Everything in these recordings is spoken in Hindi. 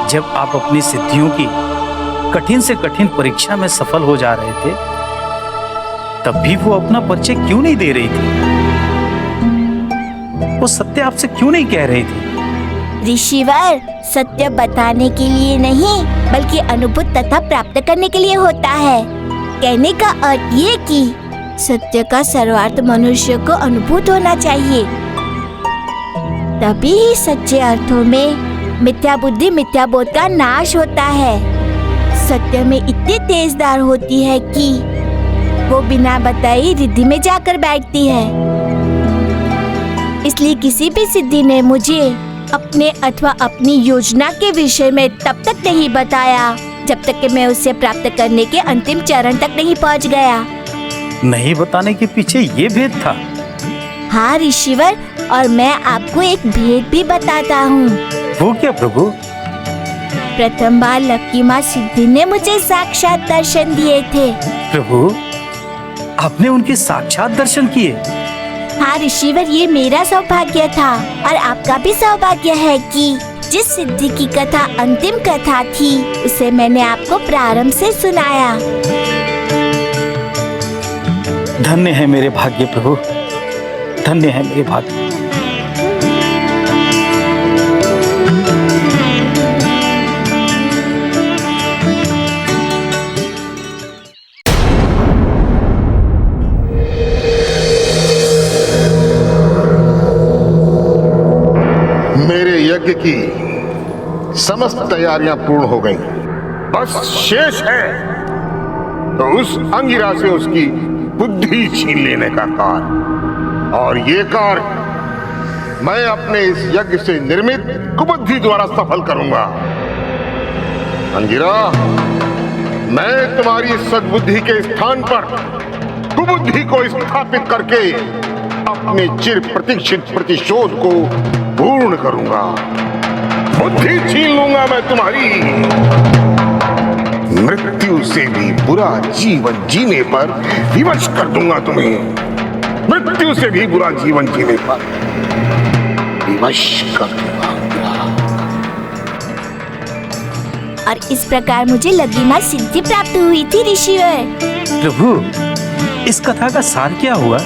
जब आप अपनी सिद्धियों की कठिन से कठिन परीक्षा में सफल हो जा रहे थे, तब भी वो अपना परिचय क्यों नहीं दे रही थी? वो सत्य आपसे क्यों नहीं कह रही थी? ऋषिवर, सत्य बताने के लिए नहीं बल्कि अनुभूत तथा प्राप्त करने के लिए होता है। कहने का अर्थ ये कि सत्य का सर्वार्थ मनुष्य को अनुभूत होना चाहिए। तभी ही सच्चे अर्थों में मिथ्या बुद्धि मिथ्या बोध का नाश होता है। सत्य में इतनी तेजदार होती है कि वो बिना बताई रिद्धि में जाकर बैठती है। इसलिए किसी भी सिद्धि ने मुझे अपने अथवा अपनी योजना के विषय में तब तक नहीं बताया जब तक कि मैं उसे प्राप्त करने के अंतिम चरण तक नहीं पहुंच गया। नहीं बताने के पीछे ये भेद था? हाँ ऋषिवर, और मैं आपको एक भेद भी बताता हूँ। वो क्या प्रभु? प्रथम बार लक्की माँ सिद्धि ने मुझे साक्षात दर्शन दिए थे। प्रभु, आपने उनके साक्षात दर्शन किए? हाँ ऋषिवर, ये मेरा सौभाग्य था और आपका भी सौभाग्य है कि जिस सिद्धि की कथा अंतिम कथा थी उसे मैंने आपको प्रारंभ से सुनाया। धन्य है मेरे भाग्य प्रभु, धन्य है मेरे भाग्य। मेरे यज्ञ की समस्त तैयारियां पूर्ण हो गईं। बस शेष है तो उस अंगिरा से उसकी बुद्धि छीन लेने का कार्य, और ये कार्य मैं अपने इस यज्ञ से निर्मित कुबुद्धि द्वारा सफल करूंगा। अंगिरा, मैं तुम्हारी सद्बुद्धि के स्थान पर कुबुद्धि को स्थापित करके अपने चिर प्रतीक्षित प्रतिशोध को पूर्ण करूंगा। बुद्धि छीन लूंगा मैं तुम्हारी। मृत्यु से भी बुरा जीवन जीने पर विवश कर दूंगा तुम्हें। मृत्यु से भी बुरा जीवन जीने पर विवश कर दूंगा। और इस प्रकार मुझे लग्गिमा सिद्धि प्राप्त हुई थी ऋषिवर। प्रभु, इस कथा का सार क्या हुआ?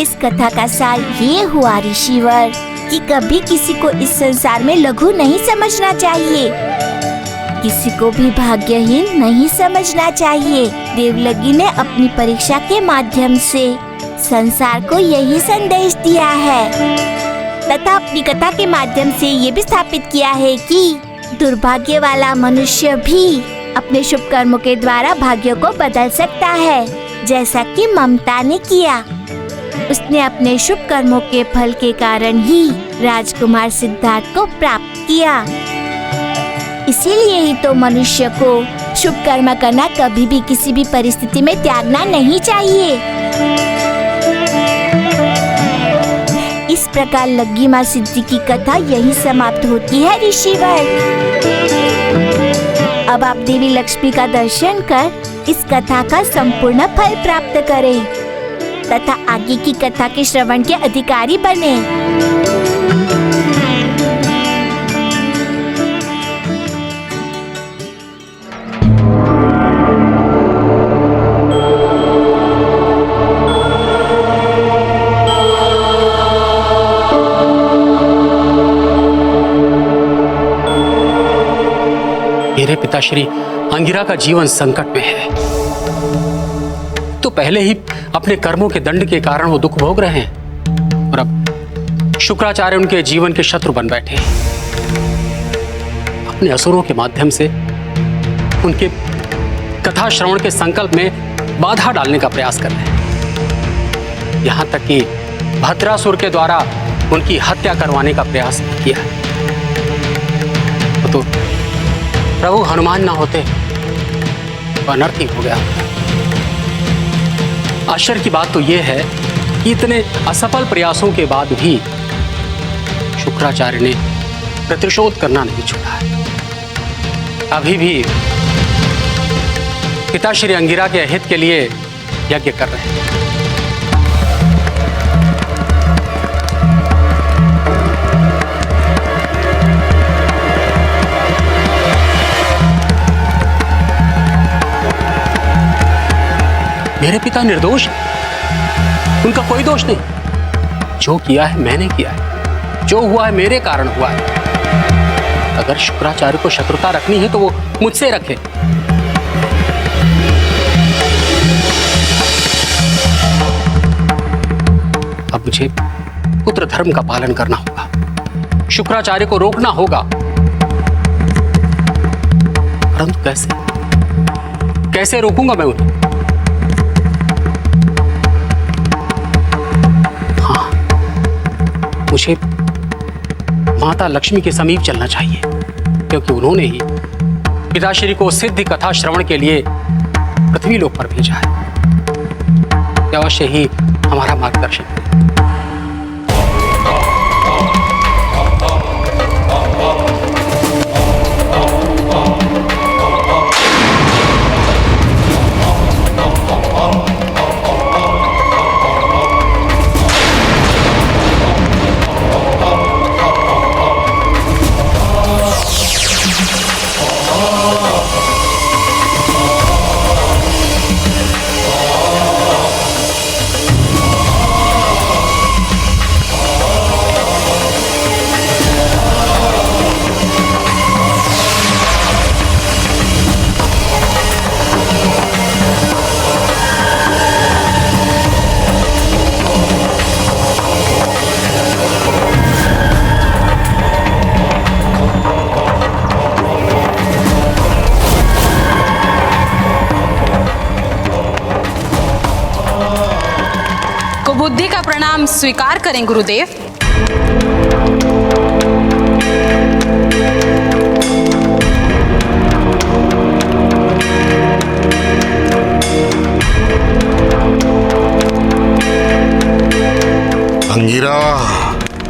इस कथा का सार ये हुआ ऋषिवर कि कभी किसी को इस संसार में लघु नहीं समझना चाहिए, किसी को भी भाग्यहीन नहीं समझना चाहिए। देवलग्गी ने अपनी परीक्षा के माध्यम से संसार को यही संदेश दिया है तथा अपनी कथा के माध्यम से ये भी स्थापित किया है कि दुर्भाग्य वाला मनुष्य भी अपने शुभ कर्मों के द्वारा भाग्य को बदल सकता है, जैसा कि ममता ने किया। उसने अपने शुभ कर्मों के फल के कारण ही राजकुमार सिद्धार्थ को प्राप्त किया। इसीलिए ही तो मनुष्य को शुभ कर्म करना कभी भी किसी भी परिस्थिति में त्यागना नहीं चाहिए। इस प्रकार लग्गिमा सिद्धि की कथा यही समाप्त होती है ऋषिवर। अब आप देवी लक्ष्मी का दर्शन कर इस कथा का संपूर्ण फल प्राप्त करें तथा आगे की कथा के श्रवण के अधिकारी बने। मेरे पिताश्री अंगिरा का जीवन संकट में है। तो पहले ही अपने कर्मों के दंड के कारण वो दुख भोग रहे हैं और अब शुक्राचार्य उनके जीवन के शत्रु बन बैठे हैं। अपने असुरों के माध्यम से उनके कथा श्रवण के संकल्प में बाधा डालने का प्रयास कर रहे हैं। यहां तक कि भद्रासुर के द्वारा उनकी हत्या करवाने का प्रयास किया है। तो प्रभु हनुमान ना होते तो अनर्थ ही हो गया। आश्चर्य की बात तो यह है कि इतने असफल प्रयासों के बाद भी शुक्राचार्य ने प्रतिशोध करना नहीं छोड़ा है। अभी भी पिता श्री अंगिरा के हित के लिए यज्ञ कर रहे हैं। मेरे पिता निर्दोष हैं। उनका कोई दोष नहीं। जो किया है मैंने किया है, जो हुआ है मेरे कारण हुआ है। अगर शुक्राचार्य को शत्रुता रखनी है तो वो मुझसे रखे। अब मुझे पुत्र धर्म का पालन करना होगा, शुक्राचार्य को रोकना होगा। परंतु कैसे कैसे रोकूंगा मैं उन्हें? हाँ, मुझे माता लक्ष्मी के समीप चलना चाहिए, क्योंकि उन्होंने ही पिताश्री को सिद्धि कथा श्रवण के लिए पृथ्वी लोक पर भेजा है। अवश्य ही हमारा मार्गदर्शन करें। बुद्धि का प्रणाम स्वीकार करें गुरुदेव। अंगिरा,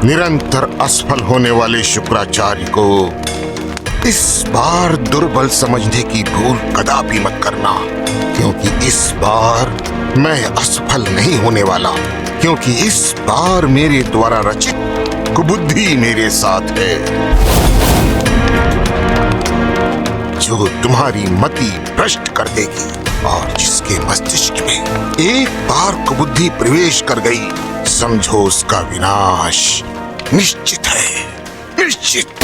निरंतर असफल होने वाले शुक्राचार्य को इस बार दुर्बल समझने की भूल कदापि मत करना, क्योंकि इस बार मैं असफल नहीं होने वाला, क्योंकि इस बार मेरे द्वारा रचित कुबुद्धि मेरे साथ है, जो तुम्हारी मति भ्रष्ट कर देगी। और जिसके मस्तिष्क में एक बार कुबुद्धि प्रवेश कर गई, समझो उसका विनाश निश्चित है, निश्चित।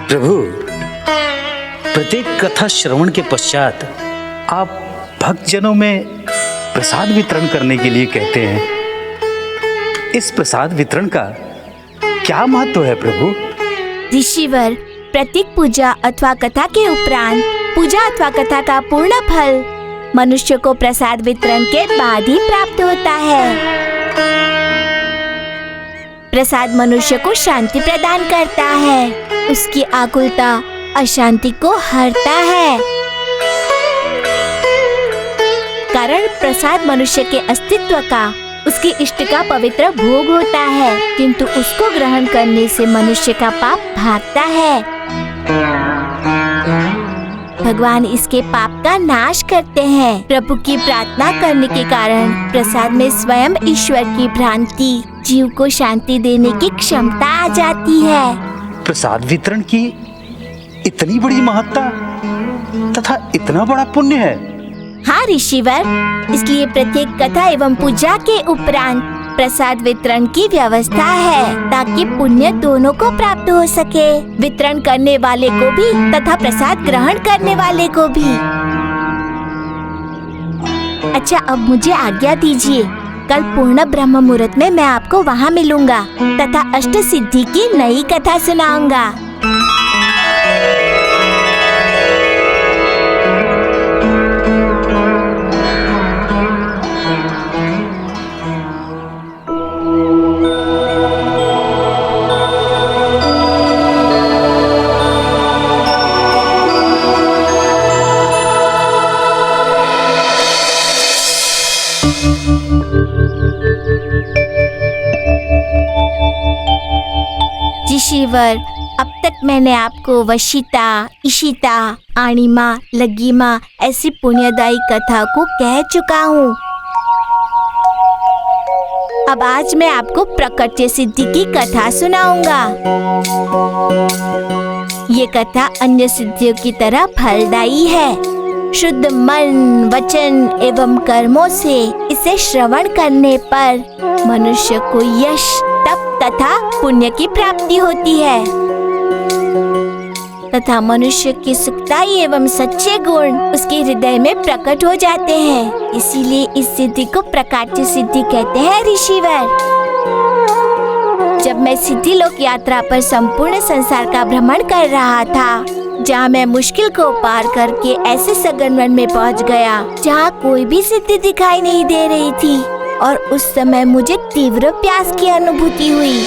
प्रभु, प्रत्येक कथा श्रवण के पश्चात आप भक्तजनों में प्रसाद वितरण करने के लिए कहते हैं। इस प्रसाद वितरण का क्या महत्व है प्रभु? ऋषिवर, प्रत्येक पूजा अथवा कथा के उपरांत पूजा अथवा कथा का पूर्ण फल मनुष्य को प्रसाद वितरण के बाद ही प्राप्त होता है। प्रसाद मनुष्य को शांति प्रदान करता है, उसकी आकुलता अशांति को हरता है। कारण प्रसाद मनुष्य के अस्तित्व का, उसके इष्ट का पवित्र भोग होता है, किंतु उसको ग्रहण करने से मनुष्य का पाप भागता है। भगवान इसके पाप का नाश करते हैं। प्रभु की प्रार्थना करने के कारण प्रसाद में स्वयं ईश्वर की भ्रांति जीव को शांति देने की क्षमता आ जाती है। प्रसाद वितरण की इतनी बड़ी महत्ता तथा इतना बड़ा पुण्य है। हाँ ऋषिवर, इसलिए प्रत्येक कथा एवं पूजा के उपरांत प्रसाद वितरण की व्यवस्था है ताकि पुण्य दोनों को प्राप्त हो सके, वितरण करने वाले को भी तथा प्रसाद ग्रहण करने वाले को भी। अच्छा, अब मुझे आज्ञा दीजिए। कल पूर्ण ब्रह्म मुहूर्त में मैं आपको वहाँ मिलूंगा तथा अष्ट सिद्धि की नई कथा सुनाऊंगा। ईश्वर, अब तक मैंने आपको वशिता, इशिता, आणिमा, लग्गिमा ऐसी पुण्यदायी कथा को कह चुका हूँ। अब आज मैं आपको प्रकट्य सिद्धि की कथा सुनाऊंगा। ये कथा अन्य सिद्धियों की तरह फलदायी है। शुद्ध मन, वचन एवं कर्मों से इसे श्रवण करने पर मनुष्य को यश, तप तथा पुण्य की प्राप्ति होती है तथा मनुष्य की सुखदायी एवं सच्चे गुण उसके हृदय में प्रकट हो जाते हैं। इसीलिए इस सिद्धि को प्रकाट्य सिद्धि कहते हैं ऋषिवर। जब मैं सिद्धि लोक यात्रा पर संपूर्ण संसार का भ्रमण कर रहा था, जहाँ मैं मुश्किल को पार करके ऐसे सघन वन में पहुँच गया जहाँ कोई भी सिद्धि दिखाई नहीं दे रही थी और उस समय मुझे तीव्र प्यास की अनुभूति हुई।